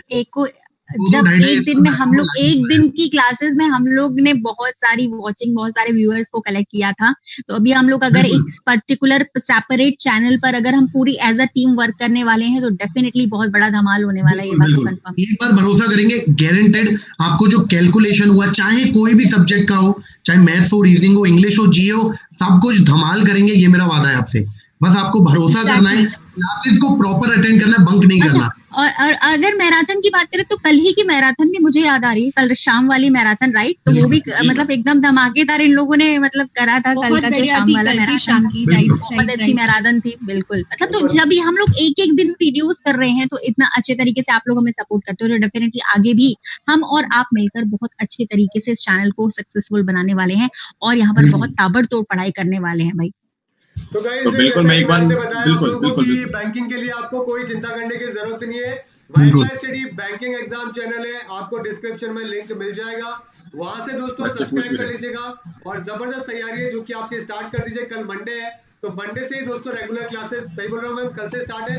जब एक दिन में हम लोग एक दिन की क्लासेस में हम लोग ने बहुत सारी वॉचिंग, बहुत सारे व्यूअर्स को कलेक्ट किया था, तो अभी हम लोग अगर एक पर्टिकुलर सेपरेट चैनल पर अगर हम पूरी एज अ टीम वर्क करने वाले हैं तो डेफिनेटली बहुत बड़ा धमाल होने वाला है, ये बात तो कंफर्म। एक बार भरोसा करेंगे, गारंटेड आपको जो कैलकुलेशन हुआ, चाहे कोई भी सब्जेक्ट का हो, चाहे मैथ्स हो, रीजनिंग हो, इंग्लिश हो, जीए हो, सब कुछ धमाल करेंगे, ये मेरा वादा है आपसे। बस आपको भरोसा करना है, क्लासेस को प्रॉपर अटेंड करना है, बंक नहीं करना। और अगर मैराथन की बात करें तो कल ही की मैराथन भी मुझे याद आ रही है, कल शाम वाली मैराथन, राइट, तो वो भी मतलब एकदम धमाकेदार इन लोगों ने मतलब करा था कल का जो शाम वाला मैराथन, बहुत अच्छी मैराथन थी, बिल्कुल। मतलब तो जब हम लोग एक एक दिन वीडियोस कर रहे हैं तो इतना अच्छे तरीके से आप लोग हमें सपोर्ट करते हो, तो डेफिनेटली आगे भी हम और आप मिलकर बहुत अच्छे तरीके से इस चैनल को सक्सेसफुल बनाने वाले हैं और यहाँ पर बहुत ताबड़तोड़ पढ़ाई करने वाले हैं भाई। तो गाइस बिल्कुल मैं एक बार बिल्कुल बैंकिंग के लिए आपको कोई चिंता करने की जरूरत नहीं है, wifi study banking exam channel है, आपको डिस्क्रिप्शन में लिंक मिल जाएगा, वहां से दोस्तों सब्सक्राइब कर लीजिएगा और जबरदस्त तैयारी है जो कि आपकी स्टार्ट कर दीजिए। कल मंडे है, तो मंडे से ही दोस्तों रेगुलर क्लासेस, सही बोल रहा हूँ मैम, कल से स्टार्ट है?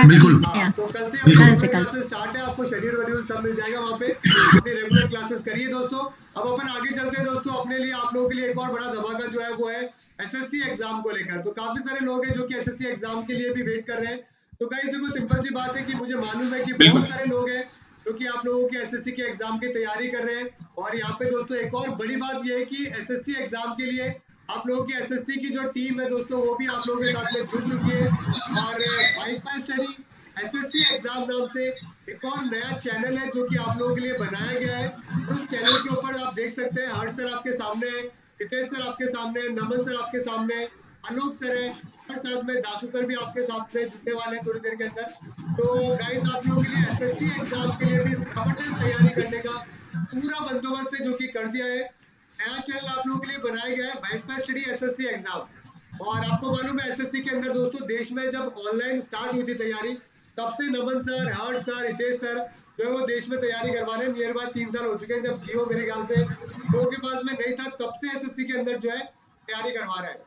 बिल्कुल। हाँ, तो कल से कल क्लासेस स्टार्ट है, आपको शेड्यूल वेड्यूल सब मिल जाएगा वहाँ पे, अपनी रेगुलर क्लासेस करिए दोस्तों। अब अपन आगे चलते हैं दोस्तों, अपने लिए आप लोगों के लिए एक और बड़ा धमाका जो है वो है एसएससी एग्जाम को लेकर। तो काफी सारे लोग हैं जो कि एसएससी एग्जाम के लिए भी वेट कर रहे हैं। तो गाइस देखो सिंपल सी बात है कि मुझे मालूम है कि बहुत सारे लोग हैं जो कि आप लोगों के एसएससी के एग्जाम की तैयारी कर रहे हैं। और यहाँ पे दोस्तों एक और बड़ी बात ये है कि एसएससी एग्जाम के लिए आप लोगों की एसएससी की जो टीम है दोस्तों वो भी आप लोगों के साथ में जुड़ चुकी है। और वाईफाई स्टडी एसएससी एग्जाम नाम से एक और नया चैनल है जो कि आप लोगों के लिए बनाया गया है। उस चैनल के ऊपर आप देख सकते हैं हर्ष सर आपके सामने है, हितेश सर आपके सामने है, नमन सर आपके सामने है, आलोक सर है और साथ में दासू सर भी आपके साथ में जुड़ने वाले हैं थोड़ी देर के अंदर। तो गाइस आप लोगों के लिए एसएससी एग्जाम के लिए भी जबरदस्त तैयारी करने का पूरा बंदोबस्त है जो कि कर दिया है। नया चैनल आप लोगों के लिए बनाया गया है वाईफाई स्टडी एसएससी एग्जाम। और आपको मालूम है एसएससी के अंदर दोस्तों देश में जब ऑनलाइन स्टार्ट हुई थी तैयारी तब से नमन सर, हर्ष सर, हितेश सर जो है वो देश में तैयारी करवा रहे हैं। नियर बाय 3 साल हो चुके हैं जब जियो मेरे ख्याल से लोगों के पास में नहीं था, तब से एसएससी के अंदर जो है तैयारी करवा रहा है।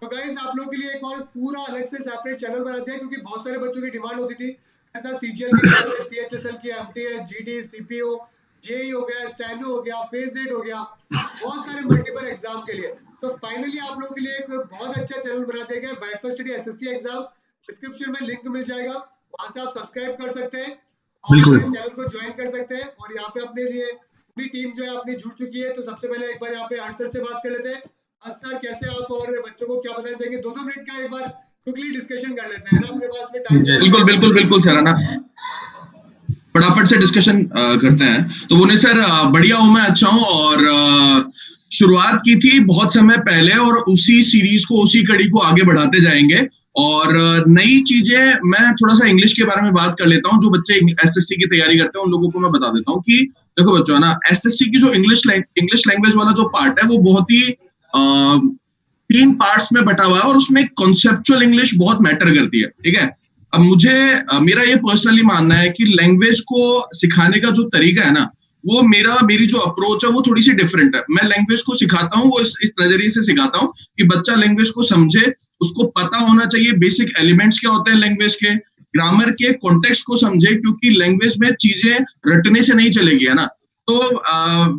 तो गाइस आप लोगों के लिए एक और पूरा अलग से सेपरेट चैनल बना दिया क्योंकि बहुत सारे बच्चों की डिमांड होती थी ऐसा सीजीएल की, सीएचएसएल की, एमटीएस, जीडी, सीपीओ, जेई हो गया, स्टेनो हो गया, फेज 8 हो गया, बहुत सारे मल्टीपल एग्जाम के लिए। तो फाइनली आप लोगों के लिए एक बहुत अच्छा चैनल बना दिया गया wifi study SSC exam. Description में लिंक मिल जाएगा, वहां से आप सब्सक्राइब कर सकते हैं और चैनल को ज्वाइन कर सकते हैं। और यहाँ पे अपने लिए पूरी टीम जो है अपनी जुड़ चुकी है। तो सबसे पहले एक बार यहाँ पे हर्ष सर से बात कर लेते हैं। हर्ष सर कैसे आप और बच्चों को क्या बताना चाहेंगे? 2-2 मिनट का एक बार क्विकली डिस्कशन कर लेते हैं ना, अपने पास में टाइम। बिल्कुल बिल्कुल बिल्कुल सर, है ना, फटाफट से डिस्कशन करते हैं। तो बोले सर बढ़िया हूं मैं, अच्छा हूं और शुरुआत की थी बहुत समय पहले और उसी सीरीज को, उसी कड़ी को आगे बढ़ाते जाएंगे। और नई चीजें मैं थोड़ा सा इंग्लिश के बारे में बात कर लेता हूं। जो बच्चे एसएससी की तैयारी करते हैं उन लोगों को मैं बता देता हूं कि देखो बच्चों, है ना, एसएससी की जो इंग्लिश लैंग्वेज वाला जो पार्ट है वो बहुत ही 3 पार्ट्स में बटा हुआ है और उसमें कॉन्सेप्चुअल इंग्लिश बहुत मैटर करती है, ठीक है। अब मेरा ये पर्सनली मानना है कि लैंग्वेज को सिखाने का जो तरीका है ना, वो मेरी जो अप्रोच है वो थोड़ी सी डिफरेंट है। मैं लैंग्वेज को सिखाता हूँ वो इस नजरिए से सिखाता हूँ कि बच्चा लैंग्वेज को समझे, उसको पता होना चाहिए बेसिक एलिमेंट्स क्या होते हैं लैंग्वेज के, ग्रामर के कॉन्टेक्स्ट को समझे, क्योंकि लैंग्वेज में चीजें रटने से नहीं चलेगी, है ना। तो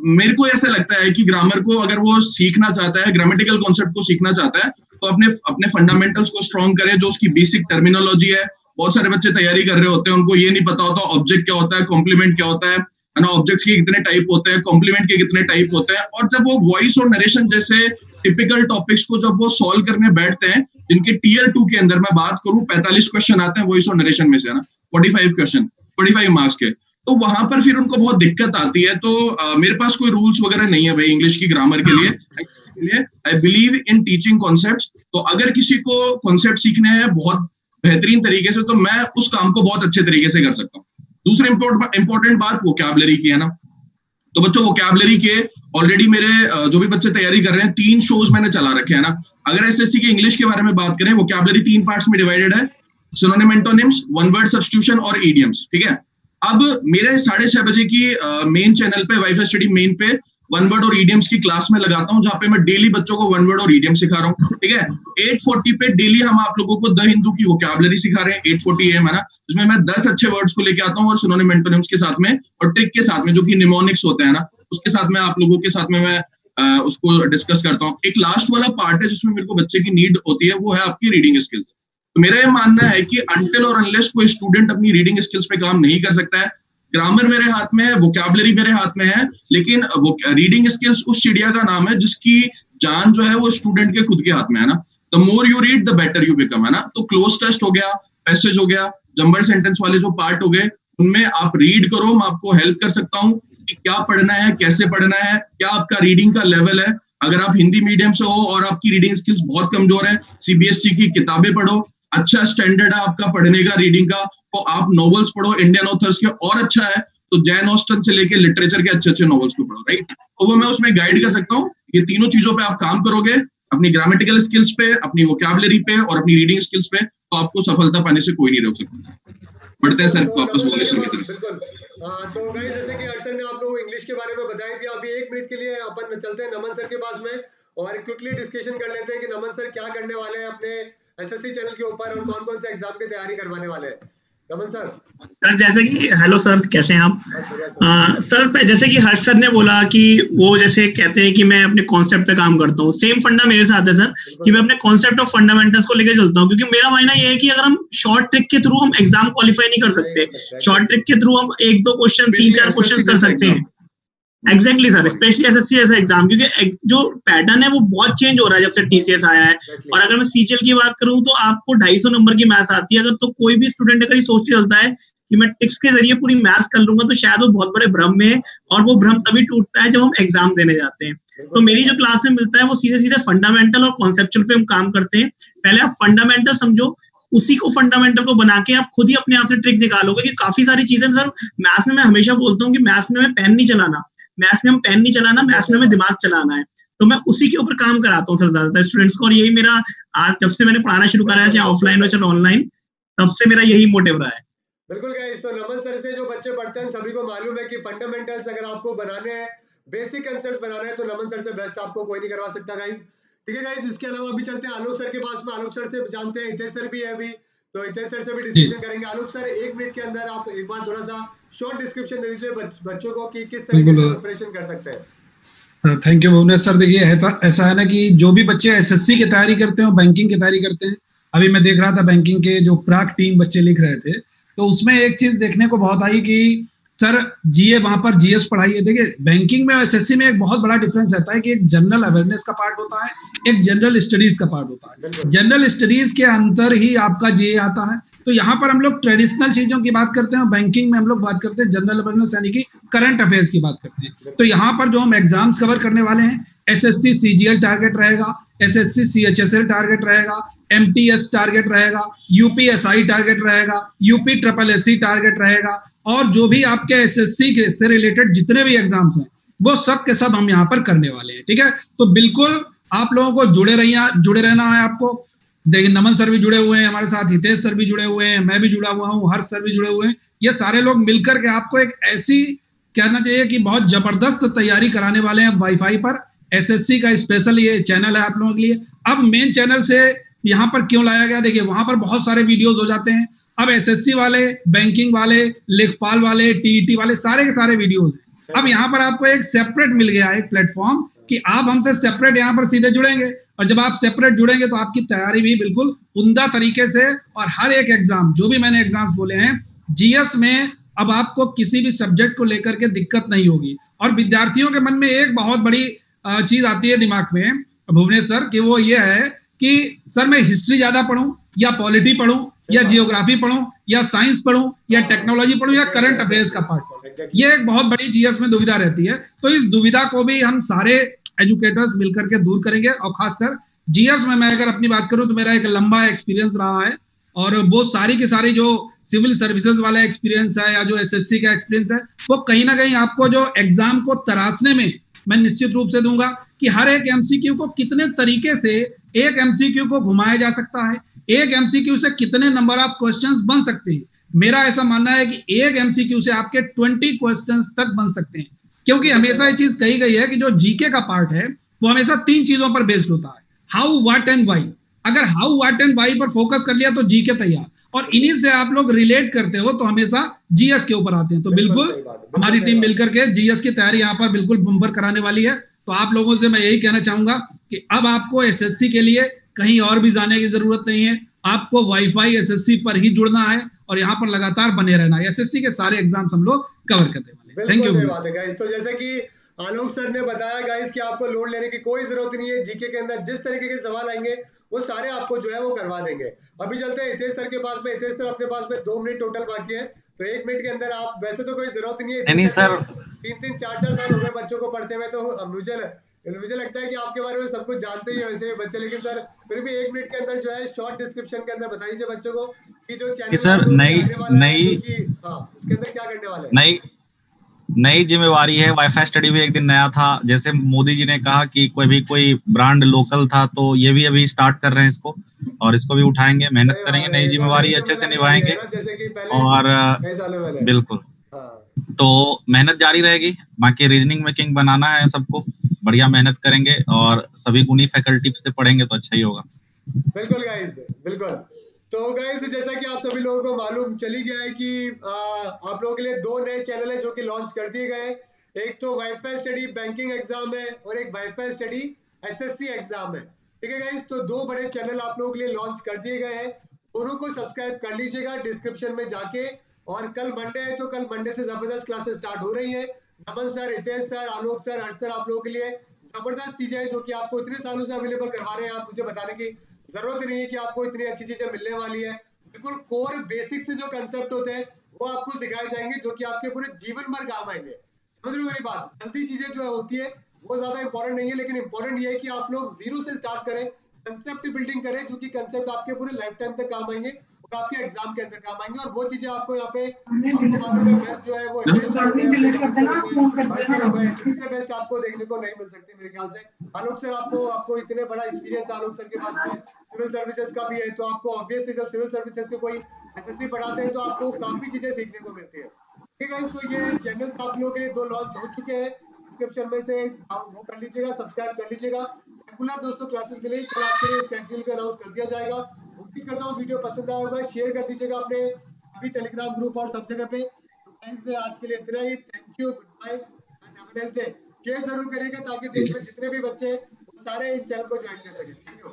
मेरे को ऐसा लगता है कि ग्रामर को अगर वो सीखना चाहता है, ग्रामेटिकल कॉन्सेप्ट को सीखना चाहता है, तो अपने फंडामेंटल्स को स्ट्रॉन्ग करे, जो उसकी बेसिक टर्मिनोलॉजी है। बहुत सारे बच्चे तैयारी कर रहे होते हैं, उनको ये नहीं पता होता ऑब्जेक्ट क्या होता है, कॉम्प्लीमेंट क्या होता है ना, ऑब्जेक्ट्स के कितने टाइप होते हैं, कॉम्प्लीमेंट के कितने टाइप होते हैं। और जब वो वॉइस और नरेशन जैसे टिपिकल टॉपिक्स को जब वो सॉल्व करने बैठते हैं, जिनके टीयर 2 के अंदर मैं बात करूं 45 क्वेश्चन आते हैं वॉइस और नरेशन में से, है ना, 45 क्वेश्चन 45 मार्क्स के, तो वहां पर फिर उनको बहुत दिक्कत आती है। तो मेरे पास कोई रूल्स वगैरह नहीं है भाई इंग्लिश की ग्रामर के लिए। I believe in teaching concepts. तो अगर किसी को कॉन्सेप्ट सीखने हैं बहुत बेहतरीन तरीके से, तो मैं उस काम को बहुत अच्छे तरीके से कर सकता हूँ। दूसरी इंपॉर्टेंट बात वोकैबुलरी की, है ना। तो बच्चों वोकैबुलरी के ऑलरेडी मेरे जो भी बच्चे तैयारी कर रहे हैं 3 शोज मैंने चला रखे हैं ना। अगर एसएससी के इंग्लिश के बारे में बात करें, वोकैबुलरी 3 पार्ट्स में डिवाइडेड है, synonym antonyms, one word substitution और इडियम्स, ठीक है। अब मेरे 6:30 बजे की मेन चैनल पे, वाईफाई स्टडी मेन पे, वन वर्ड और इडियम्स की क्लास में लगाता हूं, जहां पे मैं डेली बच्चों को वन वर्ड और इडियम सिखा रहा हूं, ठीक है। 8:40 पे डेली हम आप लोगों को द हिंदू की वोकैबुलरी सिखा रहे हैं, 8:40 AM, है ना, जिसमें मैं 10 अच्छे वर्ड्स को लेके आता हूं और सिनोनिम एंटोनिम्स के साथ में और ट्रिक के साथ में, जो कि निमोनिक्स होते हैं ना, उसके साथ में आप लोगों के साथ में मैं उसको डिस्कस करता हूँ। एक लास्ट वाला पार्ट है जिसमें मेरे को बच्चे की नीड होती है, वो है आपकी रीडिंग स्किल्स। तो मेरा ये मानना है कि अनटिल और अनलेस कोई स्टूडेंट अपनी रीडिंग स्किल्स पे काम नहीं कर सकता है, ग्रामर मेरे हाथ में है, वोकैबुलरी मेरे हाथ में है, लेकिन रीडिंग स्किल्स उस चिड़िया का नाम है जिसकी जान जो है वो स्टूडेंट के खुद के हाथ में है ना। The more you read the better you become, है ना। तो क्लोज टेस्ट हो गया, पैसेज हो गया, जंबल सेंटेंस वाले जो पार्ट हो गए, उनमें आप रीड करो, मैं आपको हेल्प कर सकता हूँ कि क्या पढ़ना है, कैसे पढ़ना है, क्या आपका रीडिंग का लेवल है। अगर आप हिंदी मीडियम से हो और आपकी रीडिंग स्किल्स बहुत कमजोर है, सीबीएसई की किताबें पढ़ो, अच्छा स्टैंडर्ड है आपका पढ़ने का रीडिंग का, तो आप नॉवेल्स पढ़ो इंडियन ऑथर्स के, और अच्छा है तो जैन ऑस्टन से लेके लिटरेचर के अच्छे अच्छे नॉवेल्स को पढ़ो, राइट। तो वो मैं उसमें गाइड कर सकता हूँ। ये तीनों चीजों पे आप काम करोगे, अपनी ग्रामेटिकल स्किल्स पे, अपनी वोकैबुलरी पे और अपनी रीडिंग स्किल्स पे, तो आपको सफलता पाने से कोई नहीं रोक सकता। बढ़ते हैं सर वापस वोकेशन की तरफ। बिल्कुल। तो गाइस जैसे कि हर्षन ने आप लोगों को इंग्लिश के बारे में बताई थी, अभी 1 मिनट के लिए अपन चलते हैं नमन सर के पास में और क्विकली डिस्कशन कर लेते हैं कि नमन सर क्या करने वाले हैं अपने एसएससी चैनल के ऊपर और कौन कौन से एग्जाम की तैयारी करवाने वाले हैं। नमन सर जैसे कि हेलो सर, कैसे हैं आप? सर जैसे कि हर्ष सर ने बोला कि वो जैसे कहते हैं कि मैं अपने कॉन्सेप्ट पे काम करता हूँ, सेम फंडा मेरे साथ है सर कि मैं अपने कॉन्सेप्ट ऑफ फंडामेंटल्स को लेकर चलता हूँ, क्योंकि मेरा मानना ये है कि अगर हम शॉर्ट ट्रिक के थ्रू हम एग्जाम क्वालिफाई नहीं कर सकते, शॉर्ट ट्रिक के थ्रू हम 1-2 क्वेश्चन 3-4 क्वेश्चन कर सकते हैं। एग्जैक्टली सर, स्पेशली एसएससी ऐसा एग्जाम, क्योंकि जो पैटर्न है वो बहुत चेंज हो रहा है जब से टीसीएस आया है। और अगर मैं सीजीएल की बात करूं तो आपको 250 नंबर की मैथ्स आती है, अगर तो कोई भी स्टूडेंट अगर ये सोच के चलता है कि मैं टिक्स के जरिए पूरी मैथ्स कर लूंगा तो शायद वो बहुत बड़े भ्रम में है, और वो भ्रम तभी टूटता है जब हम एग्जाम देने जाते हैं। तो मेरी जो क्लास में मिलता है वो सीधे सीधे फंडामेंटल और कॉन्सेप्चुअल पे हम काम करते हैं। पहले आप फंडामेंटल समझो, उसी को फंडामेंटल को बना के आप खुद ही अपने आप से ट्रिक निकालोगे कि काफी सारी चीजें सर मैथ्स में, मैं हमेशा बोलता हूँ कि मैथ्स में हमें पेन नहीं चलाना, मैथ्स में हम पेन नहीं चलाना, मैथ्स में हमें दिमाग चलाना है। तो मैं उसी के ऊपर काम कराता हूँ सर ज्यादातर स्टूडेंट्स को, और यही मेरा आज जब से मैंने पढ़ाना शुरू करा है, चाहे ऑफलाइन हो चाहे ऑनलाइन, तब से मेरा यही मोटिव रहा है। बिल्कुल गाइस, तो नमन सर से जो बच्चे पढ़ते हैं सभी को मालूम है कि फंडामेंटल्स अगर आपको बनाने हैं, बेसिक कंसेप्ट बनाना है तो नमन सर से बेस्ट आपको कोई नहीं करवा सकता गाइस। ठीक है गाइस, इसके अलावा अभी चलते हैं आलोक सर के पास में। आलोक सर से जानते हैं, हितेश सर भी है अभी, तो हितेश सर से भी डिस्कशन करेंगे। आलोक सर 1 मिनट के अंदर आप एक बार थोड़ा सा शॉर्ट डिस्क्रिप्शन दे दीजिए बच्चों को कि किस तरीके से प्रिपरेशन कर सकते हैं। Thank you Bhuvnesh sir. देखिए ऐसा है ना कि जो भी बच्चे एसएससी की तैयारी करते हैं, बैंकिंग की तैयारी करते हैं, अभी मैं देख रहा था बैंकिंग के जो प्राक टीम बच्चे लिख रहे थे, तो उसमें एक चीज देखने को बहुत आई कि सर जीए वहां पर जीएस पढ़ाइए। देखिए बैंकिंग में एसएससी में एक बहुत बड़ा डिफरेंस रहता है कि एक जनरल अवेयरनेस का पार्ट होता है, एक जनरल स्टडीज का पार्ट होता है। जनरल स्टडीज के अंदर ही आपका जीए आता है। तो यहाँ पर हम लोग ट्रेडिशनल चीजों की बात करते हैं, बैंकिंग में हम लोग बात करते हैं जनरल अवेयरनेस यानी कि करंट अफेयर्स की बात करते हैं। तो यहाँ पर जो हम एग्जाम्स कवर करने वाले हैं, एसएससी सीजीएल टारगेट रहेगा, एसएससी सीएचएसएल टारगेट रहेगा, एमटीएस टारगेट रहेगा, यूपीएसआई टारगेट रहेगा, यूपी ट्रिपल एससी टारगेट रहेगा, और जो भी आपके एसएससी के से रिलेटेड जितने भी एग्जाम्स हैं वो सब के सब हम यहाँ पर करने वाले हैं। ठीक है, तो बिल्कुल आप लोगों को जुड़े रहना है आपको। देखिए नमन सर भी जुड़े हुए हैं हमारे साथ, हितेश सर भी जुड़े हुए हैं, मैं भी जुड़ा हुआ हूँ, हर्ष सर भी जुड़े हुए हैं। ये सारे लोग मिलकर के आपको एक ऐसी कहना चाहिए कि बहुत जबरदस्त तैयारी कराने वाले हैं वाईफाई पर। एसएससी का स्पेशल ये चैनल है आप लोगों के लिए। अब मेन चैनल से यहाँ पर क्यों लाया गया, देखिए वहां पर बहुत सारे वीडियोज हो जाते हैं। अब एसएससी वाले, बैंकिंग वाले, लेखपाल वाले, टीईटी वाले, सारे के सारे वीडियोज हैं। अब यहाँ पर आपको एक सेपरेट मिल गया है, एक प्लेटफॉर्म कि आप हमसे सेपरेट यहाँ पर सीधे जुड़ेंगे, और जब आप सेपरेट जुड़ेंगे तो आपकी तैयारी भी बिल्कुल उम्दा तरीके से, और हर एक एग्जाम जो भी मैंने एग्जाम बोले हैं जीएस में, अब आपको किसी भी सब्जेक्ट को लेकर के दिक्कत नहीं होगी। और विद्यार्थियों के मन में एक बहुत बड़ी चीज आती है दिमाग में भुवनेश सर, कि वो ये है कि सर मैं हिस्ट्री ज्यादा पढूं या पॉलिटी पढूं या जियोग्राफी पढूं या साइंस पढूं या टेक्नोलॉजी पढूं या करंट अफेयर्स का पार्ट पढूं। ये एक बहुत बड़ी जीएस में दुविधा रहती है। तो इस दुविधा को भी हम सारे एजुकेटर्स मिलकर के दूर करेंगे। और खासकर जीएस में मैं अगर अपनी बात करूं तो मेरा एक लंबा एक्सपीरियंस रहा है, और वो सारी की सारी जो सिविल सर्विसेज वाला एक्सपीरियंस है या जो एसएससी का एक्सपीरियंस है, वो कहीं ना कहीं आपको जो एग्जाम को तराशने में मैं निश्चित रूप से दूंगा कि हर एक एमसीक्यू को कितने तरीके से एक एमसीक्यू को घुमाया जा सकता है, एक एमसीक्यू से कितने नंबर ऑफ क्वेश्चंस बन सकते हैं। मेरा ऐसा मानना है कि एक एमसीक्यू से आपके 20 क्वेश्चंस तक बन सकते हैं, क्योंकि हमेशा ये चीज कही गई है कि जो जीके का पार्ट है वो हमेशा 3 चीजों पर बेस्ड होता है, हाउ, व्हाट एंड व्हाई। अगर हाउ, व्हाट एंड व्हाई पर फोकस कर लिया तो जीके तैयार, और इन्हीं से आप लोग रिलेट करते हो तो हमेशा जीएस के ऊपर आते हैं। तो बिल्कुल हमारी टीम मिलकर के जीएस की तैयारी यहाँ पर बिल्कुल बम्पर कराने वाली है। तो आप लोगों से मैं यही कहना चाहूंगा कि अब आपको एसएससी के लिए कहीं और भी जाने की जरूरत नहीं है, आपको वाईफाई एसएससी पर ही जुड़ना है और यहाँ पर लगातार बने रहना है। एसएससी के सारे एग्जाम्स हम लोग कवर करने वाले हैं। Thank you. तो जैसे कि आलोक सर ने बताया गाइस कि आपको लोड लेने की कोई जरूरत नहीं है। जीके के अंदर जिस तरीके के सवाल आएंगे वो सारे आपको जो है वो करवा देंगे। अभी चलते हैं हितेश सर के पास में। हितेश सर अपने पास में 2 मिनट टोटल बाकी है, तो 1 मिनट के अंदर आप, वैसे तो कोई जरूरत नहीं है, नहीं सर 3-3 4-4 साल हो गए बच्चों को पढ़ते हुए, तो मुझे लगता है कि आपके बारे में सब कुछ जानते ही है वैसे बच्चे, लेकिन सर फिर भी 1 मिनट के अंदर जो है शॉर्ट डिस्क्रिप्शन के अंदर बताइए बच्चों को कि जो चैनल सर नई उसके अंदर क्या करने वाले हैं। नई जिम्मेवारी है। वाईफाई स्टडी भी एक दिन नया था, जैसे मोदी जी ने कहा कि कोई ब्रांड लोकल था, तो ये भी अभी स्टार्ट कर रहे हैं इसको, और इसको भी उठाएंगे, मेहनत करेंगे, नई जिम्मेवारी अच्छे से निभाएंगे, और बिल्कुल तो मेहनत जारी रहेगी। बाकी रीजनिंग में किंग बनाना है सबको, बढ़िया मेहनत करेंगे और सभी गुणी फैकल्टी से पढ़ेंगे तो अच्छा ही होगा। बिल्कुल गाइस, बिल्कुल। तो गाइस जैसा कि आप सभी लोगों को मालूम चली गया है कि आप लोगों के लिए 2 नए चैनल है जो कि लॉन्च कर दिए गए हैं। एक तो वाईफाई स्टडी बैंकिंग एग्जाम है और एक वाईफाई स्टडी एसएससी एग्जाम है। ठीक है गाइस, तो 2 बड़े चैनल आप लोगों के लिए लॉन्च कर दिए गए हैं। दोनों को सब्सक्राइब कर लीजिएगा डिस्क्रिप्शन में जाके। और कल मंडे है तो कल मंडे से जबरदस्त क्लासेस स्टार्ट हो रही है। नमन सर, रितेश सर, आलोक सर, हर्ष सर आप लोगों के लिए जबरदस्त चीजें हैं जो कि आपको इतने सालों से अवेलेबल करवा रहे हैं। आप मुझे बताने की जरूरत नहीं है कि आपको इतनी अच्छी चीजें मिलने वाली है। बिल्कुल कोर बेसिक से जो कंसेप्ट होते हैं वो आपको सिखाए जाएंगे जो कि आपके पूरे जीवन भर काम आएंगे। समझ रहे हो मेरी बात? जल्दी चीजें जो होती है वो ज्यादा इंपॉर्टेंट नहीं है, लेकिन इंपॉर्टेंट ये है कि आप लोग जीरो से स्टार्ट करें, कंसेप्ट बिल्डिंग करें जो कि कंसेप्ट आपके पूरे लाइफ टाइम तक काम आएंगे और आपके एग्जाम के अंदर काम आएंगे। और वो चीजें आपको यहाँ पे आपको मालूम है बेस्ट जो है वो बेस्ट आपको देखने को नहीं मिल सकती मेरे ख्याल से। आलोक सर आपको इतने बड़ा एक्सपीरियंस आलोक सर के पास में सिविल सर्विसेज का भी है, तो आपको ऑब्वियसली जब सिविल सर्विसेज के कोई एसएससी पढ़ाते हैं तो आपको काफी चीजें सीखने को मिलती है। ठीक है, तो ये चैनल आप लोगों के लिए 2 लॉन्च हो चुके हैं। डिस्क्रिप्शन में से वो कर लीजिएगा, सब्सक्राइब कर लीजिएगा। रेगुलर दोस्तों क्लासेस मिलेगी, कल आपके लिए स्केड्यूल भी अनाउंस कर दिया जाएगा। उम्मीद करता हूँ वीडियो पसंद आया होगा, शेयर कर दीजिएगा अपने अभी टेलीग्राम ग्रुप और सब जगह पे। तो थैंक्स आज के लिए इतना ही। Thank you, good bye and have a nice day. Share जरूर करिएगा ताकि देश में जितने भी बच्चे हैं वो सारे इन चैनल को ज्वाइन कर सकें। Thank you.